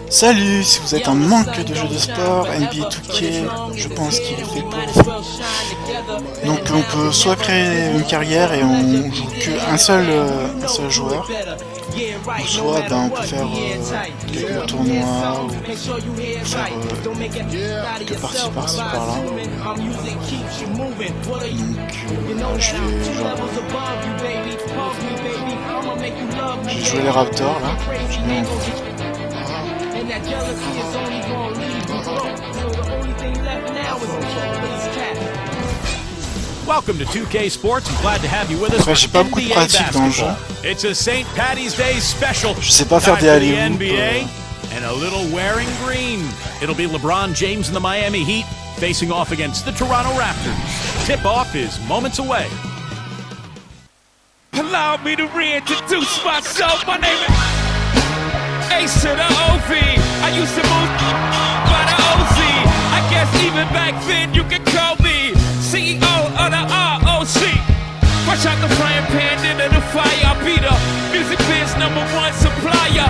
Salut, si vous êtes en manque de jeux de sport, NBA2k, je pense qu'il est fait pour vous. Donc on peut soit créer une carrière et on joue qu'un seul joueur, ou soit on peut faire quelques tournois, ou faire quelques parties par-ci par-là. Donc je fais genre... j'ai joué les Raptors là, j'ai bien envie. Welcome to 2K Sports. I'm glad to have you with us. J'ai pas beaucoup de pratique dans le jeu. It's a St. Patty's Day special. Je sais pas faire des alley-oops. NBA and a little wearing green. It'll be LeBron James and the Miami Heat facing off against the Toronto Raptors. Tip-off is moments away. Allow me to reintroduce myself. My name is Ace to the OV. I used to move by the OZ. I guess even back then you could call me CEO of the ROC. Fresh out the frying pan into the fire. I'll be the music biz #1 supplier.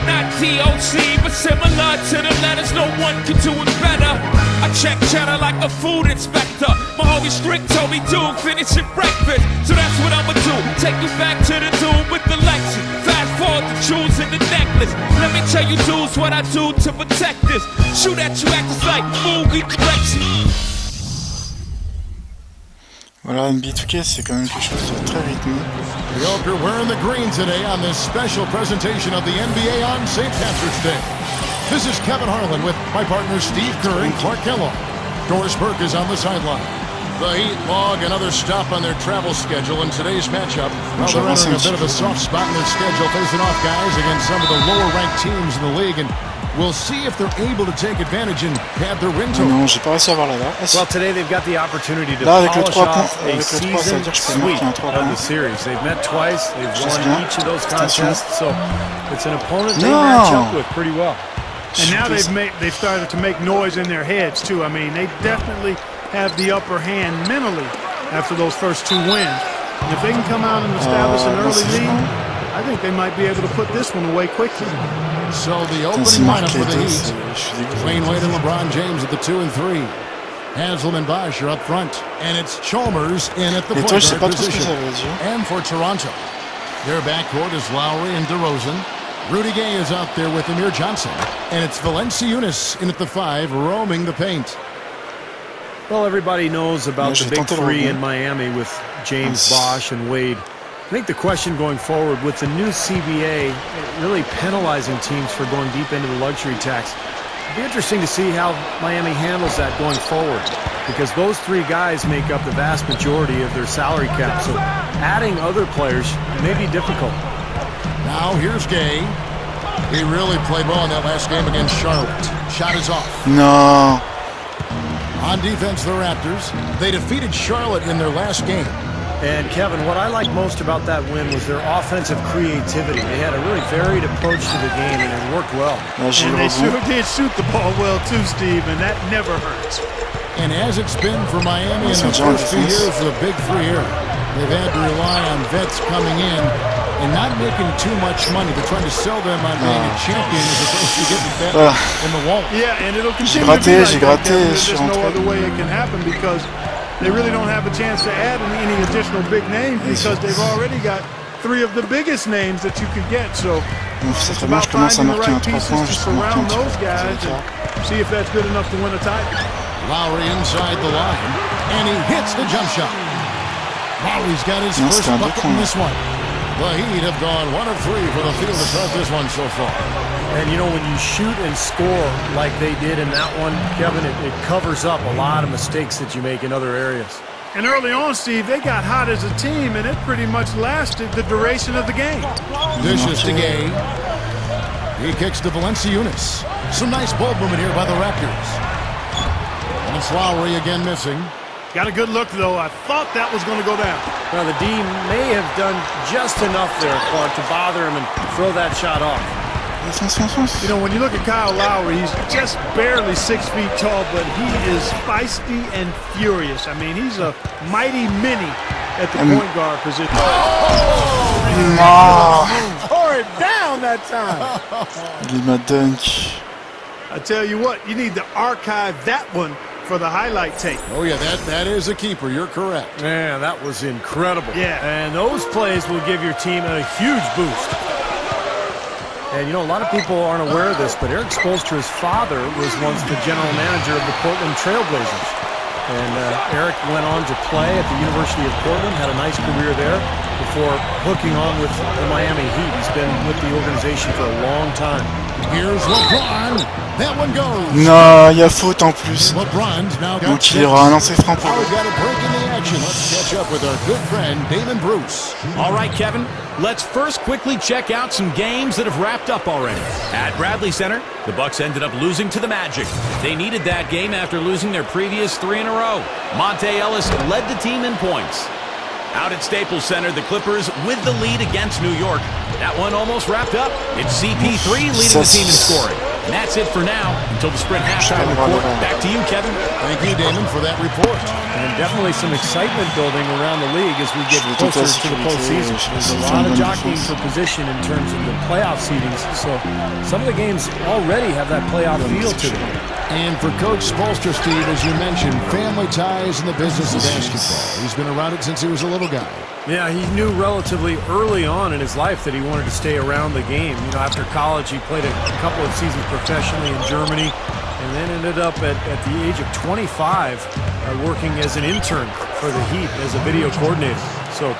Not DOC, but similar to the letters. No one could do it better. I check cheddar like a food inspector. My homie strict told me to finish your breakfast. So that's what I'ma do. Take you back to the dude with the Lexus. Fast forward the jewels in the necklace. Let me tell you dudes what I do to protect this. Shoot at you actors like movie collection. Voilà, NBA2k c'est quand même quelque chose de très rythmé. We hope you're wearing the green today on this special presentation of the NBA on St. Patrick's Day. This is Kevin Harlan with my partner Steve Kerr and Clark Kellogg. Doris Burke is on the sideline. The Heat log another stop on their travel schedule in today's matchup. Well, they're entering a bit of a soft spot in their schedule, facing off guys against some of the lower-ranked teams in the league, and we'll see if they're able to take advantage and pad their win total. Non, j'ai pas réussi à avoir là-bas. Well, today they've got the opportunity to là, avec le polish 3 off points, a season sweep of the series. They've met twice, they've won each of those contests, so it's an opponent they match up with pretty well. And now they've started to make noise in their heads too. I mean, they definitely have the upper hand mentally after those first 2 wins. And if they can come out and establish an early lead, I think they might be able to put this one away quickly. So the opening lineup for the Heat: Dwayne Wade and LeBron James at the 2 and 3. Haslam and Bosh are up front, and it's Chalmers in at the point guard position. And for Toronto, their backcourt is Lowry and DeRozan. Rudy Gay is out there with Amir Johnson, and it's Valanciunas in at the 5, roaming the paint. Well, everybody knows about the big three in Miami with James, Bosh, and Wade. I think the question going forward with the new CBA really penalizing teams for going deep into the luxury tax, it'll be interesting to see how Miami handles that going forward, because those 3 guys make up the vast majority of their salary cap, so adding other players may be difficult. Now here's Gay. He really played well in that last game against Charlotte. Shot is off. No. On defense, the Raptors, they defeated Charlotte in their last game. And Kevin, what I like most about that win was their offensive creativity. They had a really varied approach to the game, and it worked well. And they sure did shoot the ball well too, Steve, and that never hurts. And as it's been for Miami in the first few years of the Big Three era, they've had to rely on vets coming in and not making too much money. They're trying to sell them on being a champion as opposed to getting fat in the wall. Yeah, and it'll continue to be like that. There's no other way it can happen because they really don't have a chance to add any additional big names because they've already got 3 of the biggest names that you could get. So it's about finding the right pieces to surround those guys and see if that's good enough to win a title. Lowry inside the line, and he hits the jump shot. Lowry's got his first bucket in this one. The Heat have gone 1 of 3 for the field to start this one so far. And you know, when you shoot and score like they did in that one, Kevin, it covers up a lot of mistakes that you make in other areas. And early on, Steve, they got hot as a team, and it pretty much lasted the duration of the game. Dishes to Gay. He kicks to Valanciunas. Some nice ball movement here by the Raptors. And it's Lowry again missing. Got a good look, though. I thought that was going to go down. Now, the D may have done just enough there, Clark, to bother him and throw that shot off. You know, when you look at Kyle Lowry, he's just barely 6 feet tall, but he is feisty and furious. I mean, he's a mighty mini at the point guard position. Oh! Tore it down. around that time. Lima dunk. I tell you what, you need to archive that one for the highlight tape. Oh, yeah, that is a keeper. You're correct. Man, that was incredible. Yeah. And those plays will give your team a huge boost. And, you know, a lot of people aren't aware of this, but Eric Spoelstra's father was once the general manager of the Portland Trail Blazers. And Eric went on to play at the University of Portland, had a nice career there before hooking on with the Miami Heat. He's been with the organization for a long time. Here's LeBron. That one goes. Non, il y a faute en plus. LeBron's now got Donc il y aura un lancer franc pour Now eux. we've got a break in the action. Let's catch up with our good friend Damon Bruce. All right, Kevin, let's first quickly check out some games that have wrapped up already. At Bradley Center, the Bucks ended up losing to the Magic. They needed that game after losing their previous 3 in a row. Monte Ellis led the team in points. Out at Staples Center, the Clippers with the lead against New York. That one almost wrapped up. It's CP3 leading the team in scoring. And that's it for now until the Sprint halftime report. Back to you, Kevin. Thank you, Damon, for that report. And definitely some excitement building around the league as we get closer to the postseason. There's a lot of jockeying for position in terms of the playoff seedings. So some of the games already have that playoff feel to them. And for Coach Spoelstra, Steve, as you mentioned, family ties in the business of basketball. He's been around it since he was a little guy. Yeah, he knew relatively early on in his life that he wanted to stay around the game. You know, after college, he played a couple of seasons professionally in Germany and then ended up at the age of 25 working as an intern for the Heat as a video coordinator. So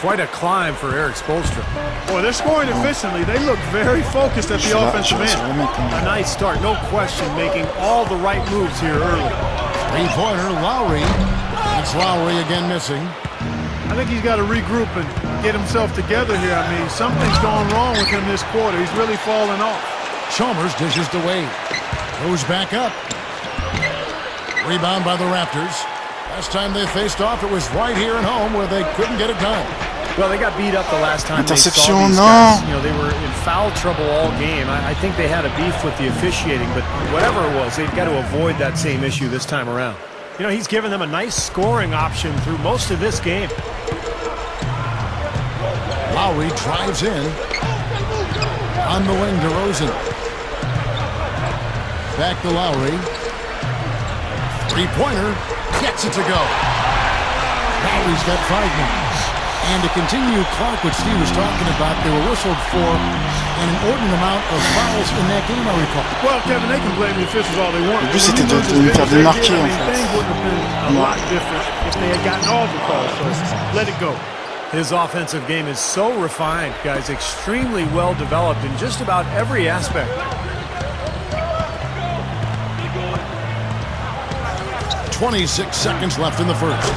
quite a climb for Eric Spoelstra. Boy, they're scoring efficiently. They look very focused at the offensive end. A nice start, no question, making all the right moves here early. Three-pointer, Lowry. It's Lowry again missing. I think he's got to regroup and get himself together here. I mean, something's going wrong with him this quarter. He's really falling off. Chalmers dishes to Wade. Goes back up. Rebound by the Raptors. Last time they faced off, it was right here at home where they couldn't get it done. Well, they got beat up the last time they saw Interception, these no. guys. You know, they were in foul trouble all game. I think they had a beef with the officiating, but whatever it was, they've got to avoid that same issue this time around. You know, he's given them a nice scoring option through most of this game. Lowry drives in. On the wing, DeRozan. Back to Lowry. Three-pointer. Gets it to go. Lowry's got 5 minutes. And to continue, Clark, what Steve was talking about, they were whistled for an inordinate amount of fouls in that game, I recall. Well, Kevin, they can blame the officials all they want. Le but c'était de me faire démarquer, en fait. Things wouldn't have been a lot different if they had gotten all the calls. So let it go. His offensive game is so refined, guys, extremely well developed in just about every aspect. .26 seconds left in the first.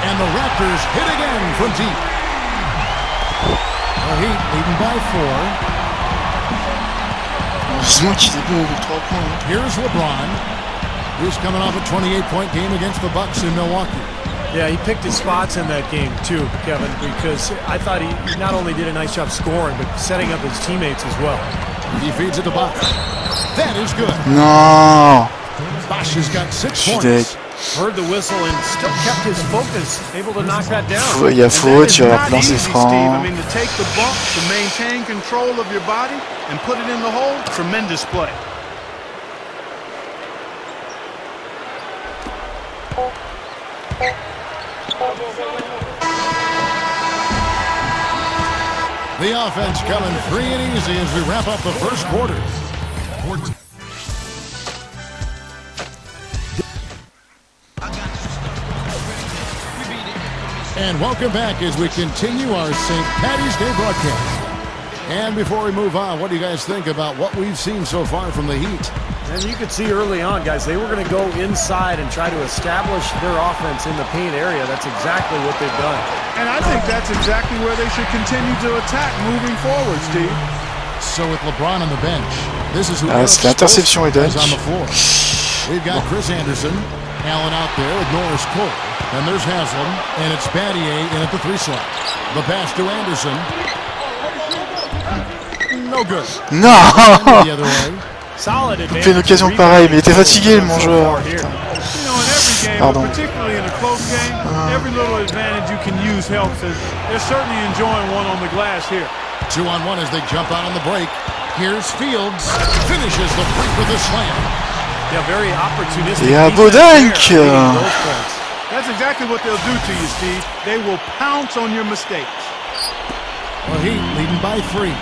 And the Raptors hit again from deep. The Heat leading by 4. Heureusement qu'il est bon avec 3 points. Here's LeBron. He's coming off a 28-point game against the Bucks in Milwaukee. Yeah, he picked his spots in that game too, Kevin, because I thought he not only did a nice job scoring, but setting up his teammates as well. He feeds it to Bosh. That is good. Non. Bosh has got 6 points. Heard the whistle and still kept his focus, able to knock that down. Il y a faute, tu vas lancer franc. I mean, to take the bump, to maintain control of your body, and put it in the hole, tremendous play. The offense coming free and easy as we wrap up the first quarter. And welcome back as we continue our St. Paddy's Day broadcast. And before we move on, what do you guys think about what we've seen so far from the Heat? And you could see early on, guys, they were going to go inside and try to establish their offense in the paint area. That's exactly what they've done. And I think that's exactly where they should continue to attack moving forward, Steve. So with LeBron on the bench, this is who l'interception et dunk. is on the floor. We've got Chris Anderson, Allen out there with Norris Cole. And there's Haslam, and it's Battier in at the 3 slot. The pass to Anderson. No good. Non. The other way. Solid Il fait une occasion pareille, mais il était fatigué, mon joueur. You know, in every game, Pardon. but particularly in a close game, every little advantage you can use helps. And they're certainly enjoying one on the glass here. 2-on-1 as they jump out on the break. Here's Fields. Finishes the break with a slam. Yeah, very opportunistic. Et un beau dunk. That's exactly what they'll do to you, Steve. They will pounce on your mistakes. Well, Heat leading by 3.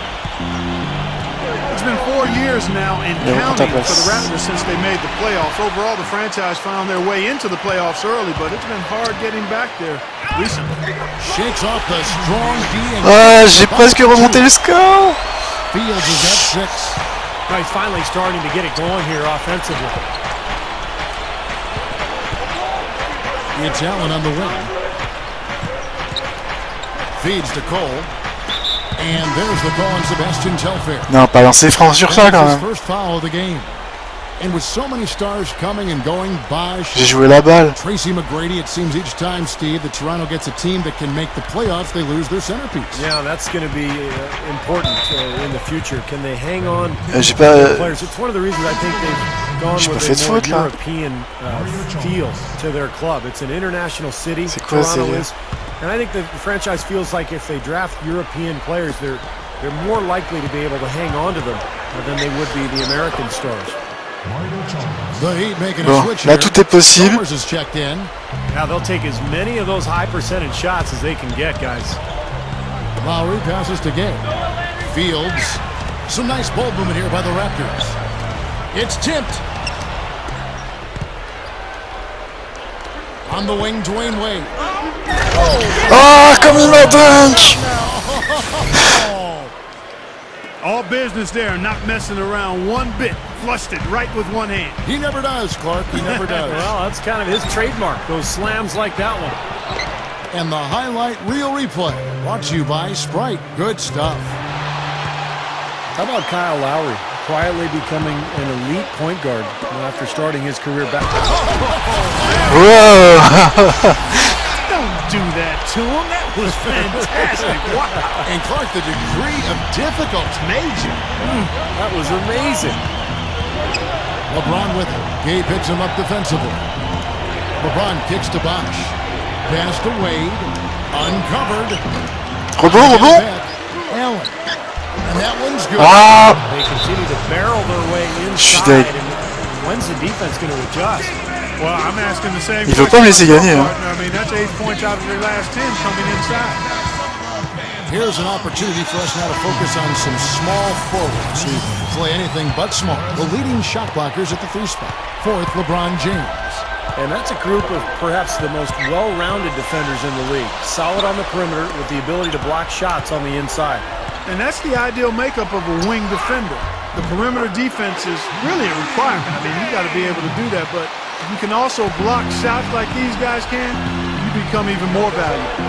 It's been 4 years now and counting for the Raptors since they made the playoffs. Overall, the franchise found their way into the playoffs early, but it's been hard getting back there recently. Shakes off the strong D. Ah, j'ai presque remonté le score. Fields is at 6. Now he's finally starting to get it going here offensively. It's Allen on the wing. Feeds to Cole. And there's the call on Sebastian Telfair. Non, pas lancer franc sur ça quand même. First foul of the game. And with so many stars coming and going, Bosh, J'ai joué la balle. Tracy McGrady, it seems each time, Steve, that Toronto gets a team that can make the playoffs, they lose their centerpiece. Yeah, that's going to be important in the future. Can they hang on J'ai pas. players? It's one of the reasons I think they've gone with a more European feel to their club. It's an international city. Toronto is. And I think the franchise feels like if they draft European players, they're more likely to be able to hang on to them than they would be the American stars. Bon, là tout est possible. Now they'll take as many of those high percentage shots as they can get, guys. Lowry passes to Gay. Fields. Some nice ball movement here by the Raptors. It's tipped. On the wing, Dwayne Wade. Ah, comme il m'a dunk! All business there, not messing around one bit. Flushed it right with one hand. He never does, Clark. He never does. Well, that's kind of his trademark, those slams like that one. And the highlight reel replay brought to you by Sprite. Good stuff. How about Kyle Lowry quietly becoming an elite point guard after starting his career back? Whoa! Don't do that to him. That was fantastic. Wow. And Clark, the degree of difficulty. Major. That was amazing. LeBron with it. Gay picks him up defensively. LeBron kicks to Bosh. Pass to Wade. Uncovered. Rebond. Allen. And that one's good. Ah! They continue to barrel their way inside. And when's the defense going to adjust? Well, I'm asking the same. Il veut pas me laisser gagner. I mean, that's 8 points out of their last 10 coming inside. Here's an opportunity for us now to focus on some small forwards who play anything but small. The leading shot blockers at the 3 spot. 4th, LeBron James. And that's a group of perhaps the most well-rounded defenders in the league. Solid on the perimeter with the ability to block shots on the inside. And that's the ideal makeup of a wing defender. The perimeter defense is really a requirement. I mean, you got to be able to do that, but if you can also block shots like these guys can, you become even more valuable.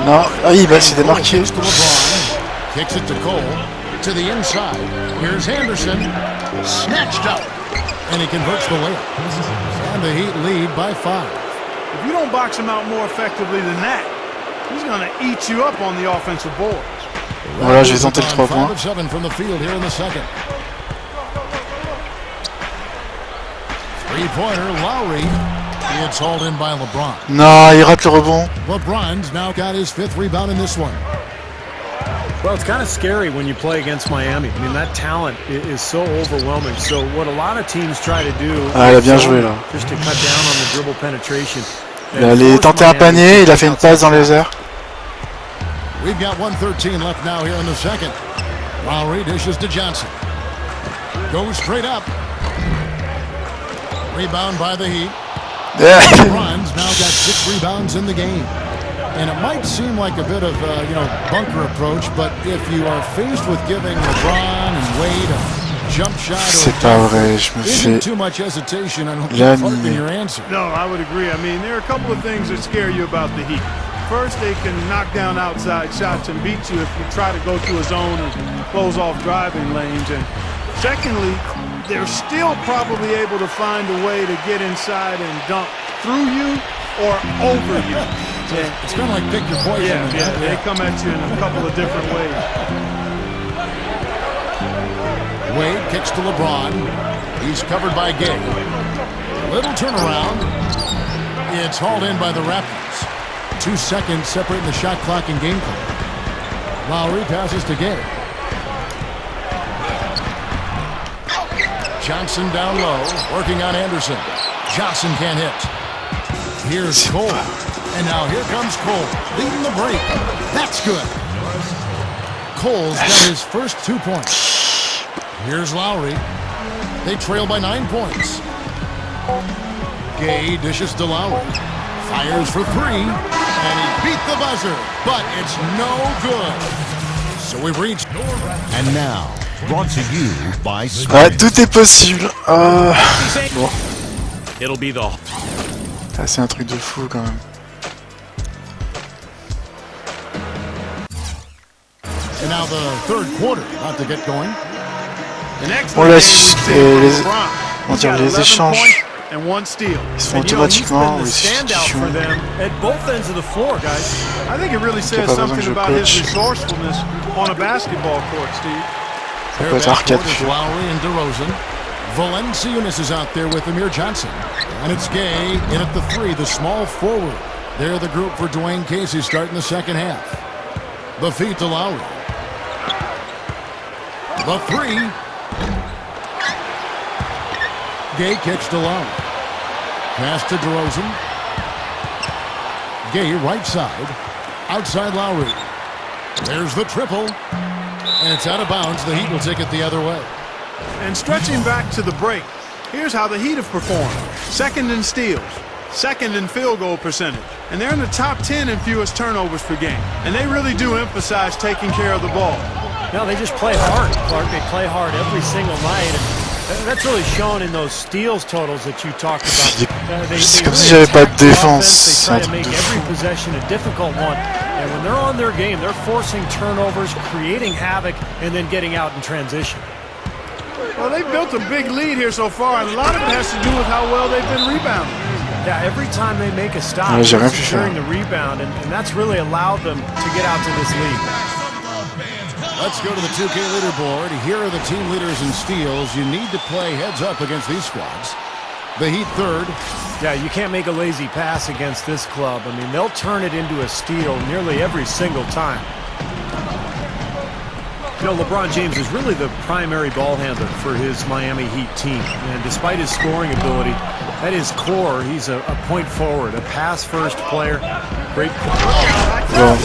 Non, ah, il s'est démarqué. Kicks it to Cole. To the inside. Here's Henderson. Snatched up. And he converts the layup. And the Heat lead by 5. If you don't box him out more effectively than that, he's going to eat you up on the offensive boards. Voilà, j'ai tenté le 3 points. 5 of 7 from the field here in the second. 3-pointer, Lowry. It's hauled in by LeBron. Non, il rate le rebond. LeBron's now got his 5th rebound in this one. Well, it's kind of scary when you play against Miami. I mean, that talent is so overwhelming. So what a lot of teams try to do il a bien joué, là. Just to cut down on the dribble penetration. Il allait tenter un panier, il a fait une passe dans les airs. We've got 1:13 left now here in the second. Lowry dishes to Johnson. Goes straight up. Rebound by the Heat. LeBron's now got 6 rebounds in the game. And it might seem like a bit of bunker approach, but if you are faced with giving LeBron and Wade a jump shot, c'est pas vrai, je me fais too much hesitation on your answer. No, I would agree. I mean, there are a couple of things that scare you about the Heat. First, they can knock down outside shots and beat you if you try to go to a zone and close off driving lanes. And secondly, they're still probably able to find a way to get inside and dunk through you or over you. It's kind of like pick your poison. Yeah, they come at you in a couple of different ways. Wade kicks to LeBron. He's covered by Gay. Little turnaround. It's hauled in by the Raptors. 2 seconds separating the shot clock and game clock. Lowry passes to Gay. Johnson down low, working on Anderson. Johnson can't hit. Here's Cole. And now here comes Cole, leading the break. That's good. Cole's got his first 2 points. Here's Lowry. They trail by 9 points. Gay dishes to Lowry. Fires for 3. And he beat the buzzer. But it's no good. So we've reached. And now, brought to you by Ouais, tout est possible. Bon. It'll be the... Ah, c'est un truc de fou quand même. And now the third quarter about to get going. On laisse les échanges. Ils se font automatiquement les substitutions. I think it really says something about his resourcefulness on a basketball court, Steve. Ça peut être arcade. Lowry and DeRozan. Valanciunas is out there with Amir Johnson. And it's Gay in at the 3, the small forward. They're the group for Dwayne Casey starting the second half. The feed to Lowry. The 3. Gay kicks to Lowry. Pass to DeRozan. Gay right side. Outside Lowry. There's the triple. And it's out of bounds. The Heat will take it the other way. And stretching back to the break, here's how the Heat have performed. Second in steals, second in field goal percentage, and they're in the top 10 in fewest turnovers per game. And they really do emphasize taking care of the ball. No, they just play hard, Clark. They play hard every single night. And that's really shown in those steals totals that you talked about. C'est comme si j'avais pas de défense. C'est un truc de fou. Every possession a difficult one. And when they're on their game, they're forcing turnovers, creating havoc, and then getting out in transition. Well, they've built a big lead here so far, and a lot of it has to do with how well they've been rebounding. Yeah, every time they make a stop, Ouais, they're securing the rebound, and that's really allowed them to get out to this lead. Let's go to the 2K leaderboard. Here are the team leaders in steals. You need to play heads up against these squads. The Heat third. Yeah, you can't make a lazy pass against this club. I mean, they'll turn it into a steal nearly every single time. You know, LeBron James is really the primary ball handler for his Miami Heat team. And despite his scoring ability, at his core, he's a point forward, a pass-first player. Great. Bon.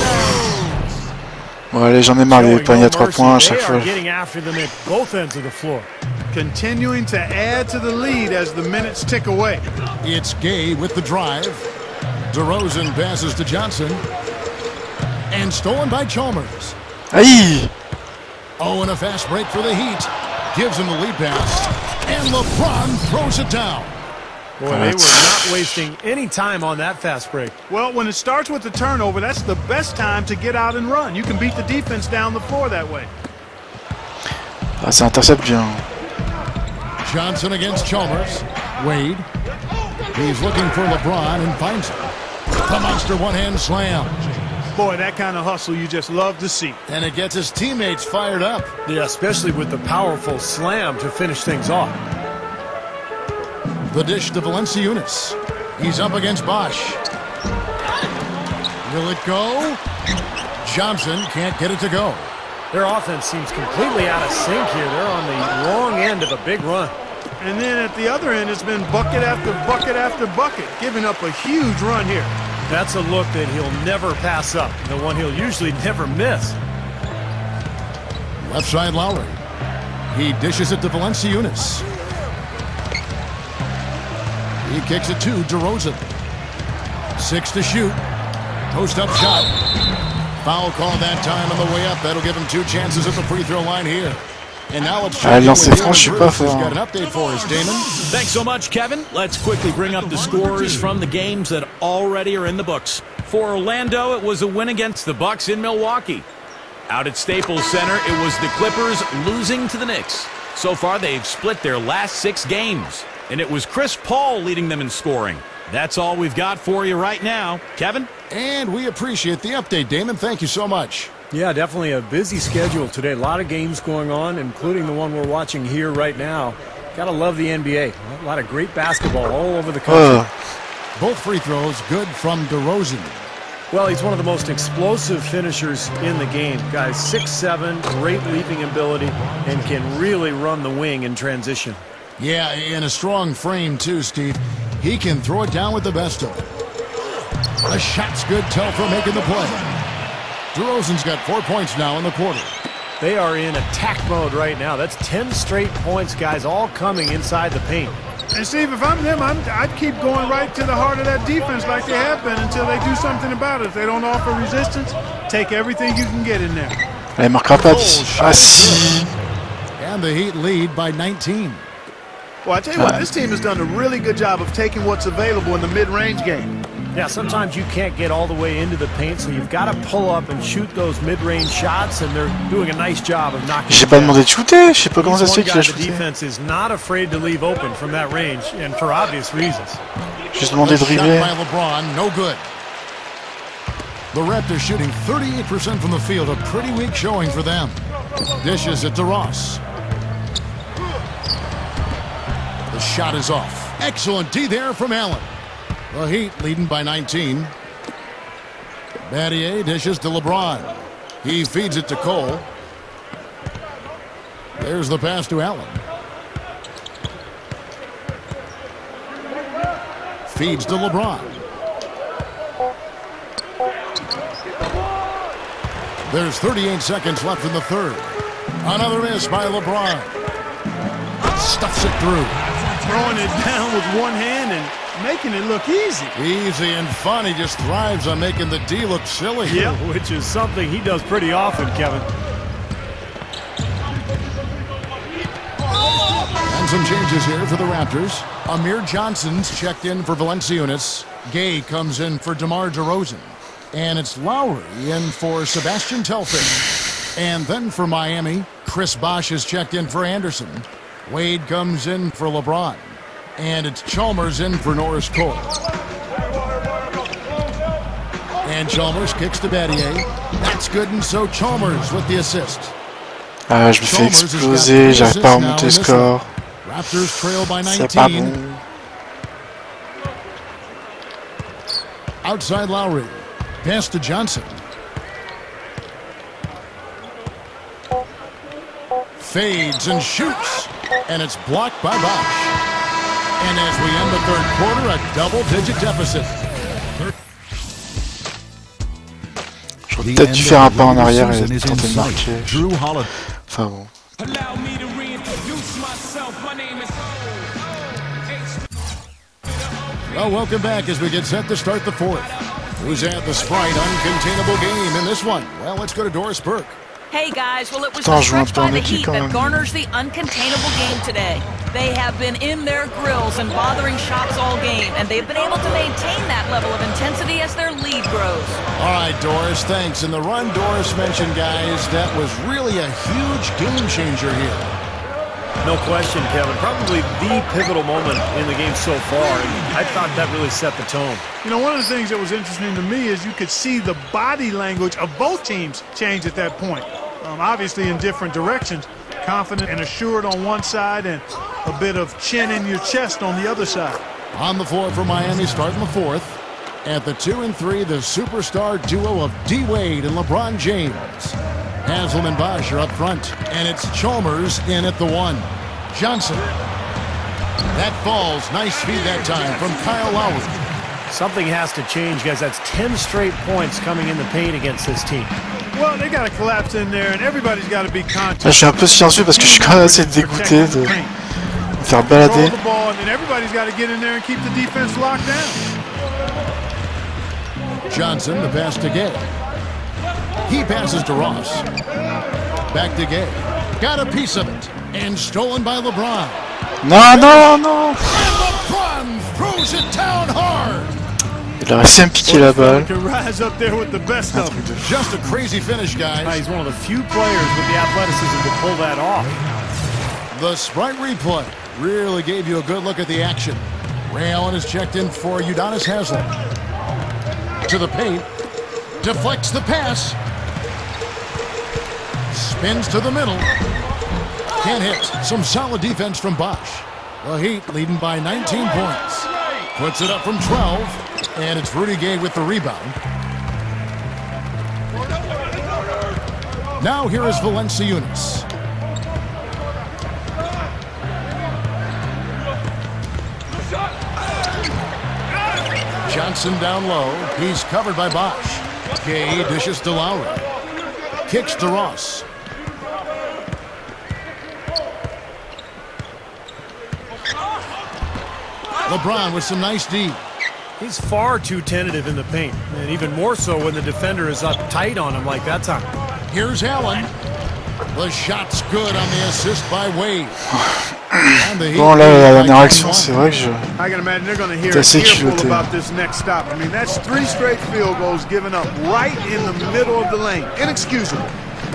Bon, allez, j'en ai marre des paniers à 3 points à chaque fois. Continuing to add to the lead as the minutes tick away. It's Gay with the drive. DeRozan passes to Johnson. And stolen by Chalmers. Aïe! Oh, and a fast break for the Heat. Gives him the lead pass. And LeBron throws it down. Boy, they were not wasting any time on that fast break. Well, when it starts with the turnover, that's the best time to get out and run. You can beat the defense down the floor that way. Ah, ça intercepte bien. Johnson against Chalmers. Wade. He's looking for LeBron and finds him. The monster one-hand slam. Boy, that kind of hustle you just love to see. And it gets his teammates fired up. Yeah, especially with the powerful slam to finish things off. The dish to Valanciunas. He's up against Bosch. Will it go? Johnson can't get it to go. Their offense seems completely out of sync here. They're on the wrong end of a big run. And then at the other end, it's been bucket after bucket after bucket, giving up a huge run here. That's a look that he'll never pass up, the one he'll usually never miss. Left side Lowry. He dishes it to Valanciunas. He kicks it to DeRozan. 6 to shoot. Post-up shot. Foul call that time on the way up. That'll give him 2 chances at the free throw line here. And now let's check in with got an update for us, Damon. Thanks so much, Kevin. Let's quickly bring up the scores from the games that already are in the books. For Orlando, it was a win against the Bucks in Milwaukee. Out at Staples Center, it was the Clippers losing to the Knicks. So far, they've split their last 6 games. And it was Chris Paul leading them in scoring. That's all we've got for you right now. Kevin? And we appreciate the update, Damon. Thank you so much. Yeah, definitely a busy schedule today. A lot of games going on, including the one we're watching here right now. Gotta love the NBA. A lot of great basketball all over the country. Both free throws good from DeRozan. Well, he's one of the most explosive finishers in the game. Guy's 6'7", great leaping ability, and can really run the wing in transition. Yeah, and a strong frame too, Steve. He can throw it down with the best of it. The shot's good. Telfer making the play. DeRozan's got 4 points now in the quarter. They are in attack mode right now. That's 10 straight points, guys, all coming inside the paint. And Steve, if I'm them, I'd keep going right to the heart of that defense like they have been until they do something about it. If they don't offer resistance, take everything you can get in there. Elle marquera pas. Ah si. And the Heat lead by 19. Well, I tell you what, this team has done a really good job of taking what's available in the mid-range game. Yeah, sometimes you can't get all the way into the paint, so you've got to pull up and shoot those mid-range shots, and they're doing a nice job of knocking. J'ai pas demandé de shooter, je sais pas comment ça se fait qu'il a shooté. The defense is not afraid to leave open from that range, and for obvious reasons. J'ai demandé de dribbler. By LeBron, no good. The Raptors shooting 38% from the field, a pretty weak showing for them. Dishes it to Ross. The shot is off. Excellent D there from Allen. The Heat leading by 19. Battier dishes to LeBron. He feeds it to Cole. There's the pass to Allen. Feeds to LeBron. There's 38 seconds left in the third. Another miss by LeBron. Stuffs it through. Throwing it down with one hand and making it look easy. Easy and fun. He just thrives on making the D look silly. Yeah, which is something he does pretty often, Kevin. And some changes here for the Raptors. Amir Johnson's checked in for Valanciunas. Gay comes in for DeMar DeRozan. And it's Lowry in for Sebastian Telfair. And then for Miami, Chris Bosh is checked in for Anderson. Wade comes in for LeBron. And it's Chalmers in for Norris Cole. And Chalmers kicks to Battier. That's good, and so Chalmers with the assist. Ah, je me fais exploser, j'arrive pas à remonter le score. Raptors trail by 19. C'est pas bon. Outside Lowry. Pass to Johnson. Fades and shoots. And it's blocked by Bosh. And as we end the third quarter, a double-digit deficit. J'aurais peut-être dû faire un pas en arrière et tenter de marquer. Enfin bon. Well, welcome back as we get set to start the fourth. Who's at the Sprite uncontainable game in this one? Well, let's go to Doris Burke. Hey guys, well it was the stretch by the Heat that garners the uncontainable game today. They have been in their grills and bothering shots all game, and they've been able to maintain that level of intensity as their lead grows. All right, Doris, thanks. And the run Doris mentioned, guys, that was really a huge game changer here. No question, Kevin. Probably the pivotal moment in the game so far, and I thought that really set the tone. You know, one of the things that was interesting to me is you could see the body language of both teams change at that point. Obviously in different directions. Confident and assured on one side and a bit of chin in your chest on the other side. On the floor for Miami starting the fourth. At the 2 and 3, the superstar duo of D. Wade and LeBron James. Haslam and Bosh are up front, and it's Chalmers in at the 1. Johnson. That falls. Nice speed that time from Kyle Lowry. Something has to change, guys. That's 10 straight points coming in the paint against this team. Well, they got to collapse in there, and everybody's got to be conscious. Là, je suis un peu silencieux parce que je suis quand même assez dégoûté de me faire balader. The ball, and then everybody's got to get in there and keep the defense locked down. Johnson, the pass to Gay. He passes to Ross. Back to Gay. Got a piece of it. And stolen by LeBron. Non, non, non. And LeBron throws it down hard. Il a réussi à me piquer la balle. Just a crazy finish, guys. He's one of the few players with the athleticism to pull that off. The Sprite replay really gave you a good look at the action. Ray Allen is checked in for Udonis Haslem. To the paint. Deflects the pass. Spins to the middle. Can't hit. Some solid defense from Bosh. The Heat leading by 19 points. Puts it up from 12. And it's Rudy Gay with the rebound. Now here is Valanciunas. Johnson down low. He's covered by Bosch. Gay dishes to Lowry. Kicks to Ross. LeBron with some nice D. He's far too tentative in the paint, and even more so when the defender is up tight on him like that time. Here's Allen. The shot's good on the assist by Wade. Bon là, la dernière action, c'est vrai que I can imagine they're going to hear careful about this next stop. I mean, that's 3 straight field goals given up right in the middle of the lane. Inexcusable.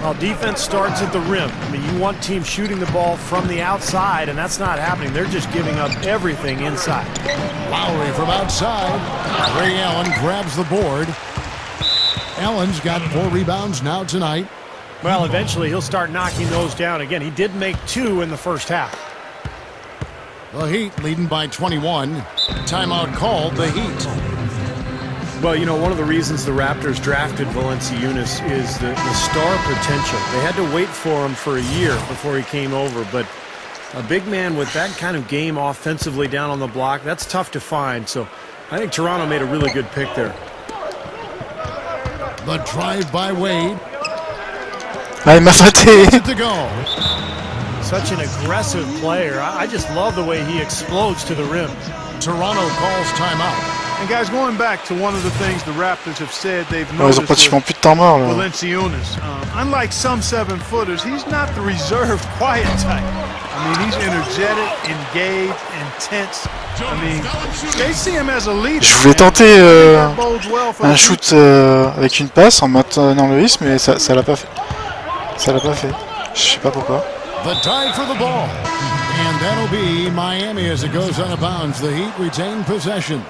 Well, defense starts at the rim. I mean, you want teams shooting the ball from the outside, and that's not happening. They're just giving up everything inside. Lowry from outside. Ray Allen grabs the board. Allen's got 4 rebounds now tonight. Well, eventually he'll start knocking those down again. He did make 2 in the first half. The Heat leading by 21. Timeout called, the Heat. Well, you know, one of the reasons the Raptors drafted Valanciunas is the star potential. They had to wait for him for a year before he came over, but a big man with that kind of game offensively down on the block, that's tough to find. So I think Toronto made a really good pick there. The drive by Wade. Ah, il m'a faté. Such an aggressive player. I just love the way he explodes to the rim. Toronto calls timeout. And guys, going back to one of the things the Raptors have said they've noticed with Valanciunas, unlike some 7-footers, he's not the reserved, quiet type. I mean, he's energetic, engaged, intense. I mean, they see him as a leader. Je voulais tenter un shoot avec une passe en maintenant le risque, mais ça l'a pas fait. Ça l'a pas fait. Je sais pas pourquoi. The tie for the ball. And that'll be Miami as it goes out of bounds. The Heat retain possession.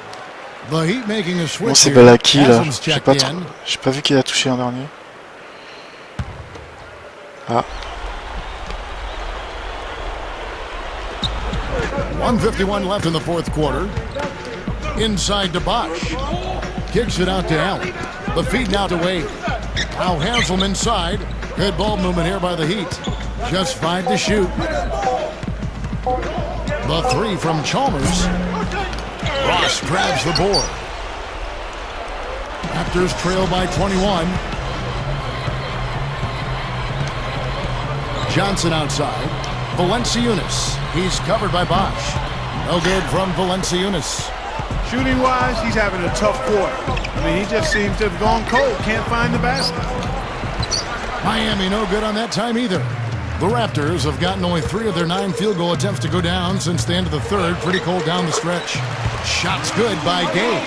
The Heat making a switch. Bon, c'est Belaki là. J'ai pas vu qu'il a touché un dernier. Ah. 1:51 left in the fourth quarter. Inside to Bosch. Kicks it out to Allen. The feed now to Wade. Now Hansel inside. Good ball movement here by the Heat. Just 5 to shoot. The 3 from Chalmers. Ross grabs the board. Raptors trail by 21. Johnson outside. Valanciunas. He's covered by Bosch. No good from Valanciunas. Shooting-wise, he's having a tough quarter. I mean, he just seems to have gone cold. Can't find the basket. Miami no good on that time either. The Raptors have gotten only 3 of their 9 field goal attempts to go down since the end of the third. Pretty cold down the stretch. Shots good by Gay.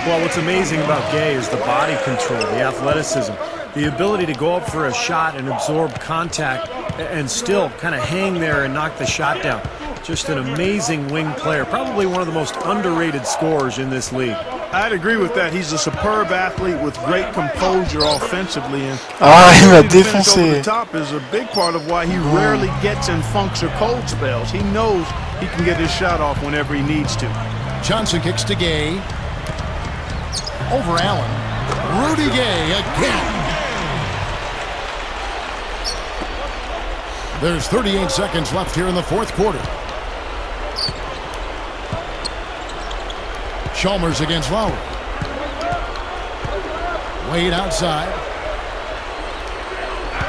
Well, what's amazing about Gay is the body control, the athleticism, the ability to go up for a shot and absorb contact and still kind of hang there and knock the shot down. Just an amazing wing player. Probably one of the most underrated scorers in this league. I'd agree with that. He's a superb athlete with great composure offensively, and il m'a défoncé. The top is a big part of why he rarely gets in funks or cold spells. He knows he can get his shot off whenever he needs to. Johnson kicks to Gay. Over Allen. Rudy Gay again. There's 38 seconds left here in the fourth quarter. Chalmers against Lowry. Wade outside.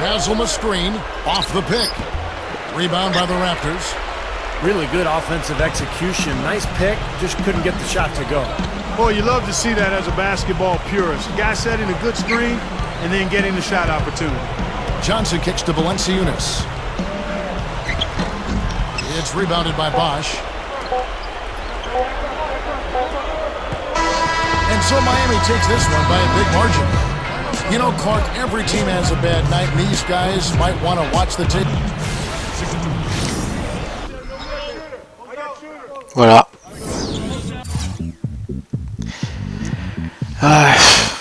Haslam screen. Off the pick. Rebound by the Raptors. Really good offensive execution. Nice pick. Just couldn't get the shot to go. Boy, you love to see that as a basketball purist. Guy setting a good screen and then getting the shot opportunity. Johnson kicks to Valanciunas. It's rebounded by Bosch. And so Miami takes this one by a big margin. You know, Clark, every team has a bad night, and these guys might want to watch the tape. Voilà. Ah,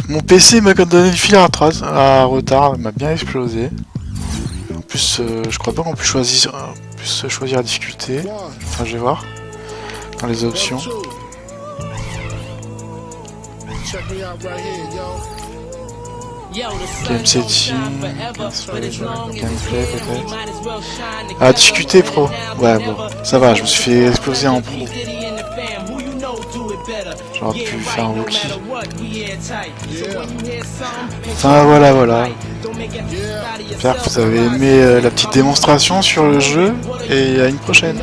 mon PC m'a donné le fil à retard, il m'a bien explosé. En plus, je crois pas qu'on puisse choisir la difficulté. Enfin, je vais voir dans les options. Game setting, gameplay peut-être. Ah, difficulté pro. Ouais, bon, ça va, je me suis fait exploser en pro. J'aurais pu faire un rookie. Enfin, voilà. J'espère que vous avez aimé la petite démonstration sur le jeu et à une prochaine.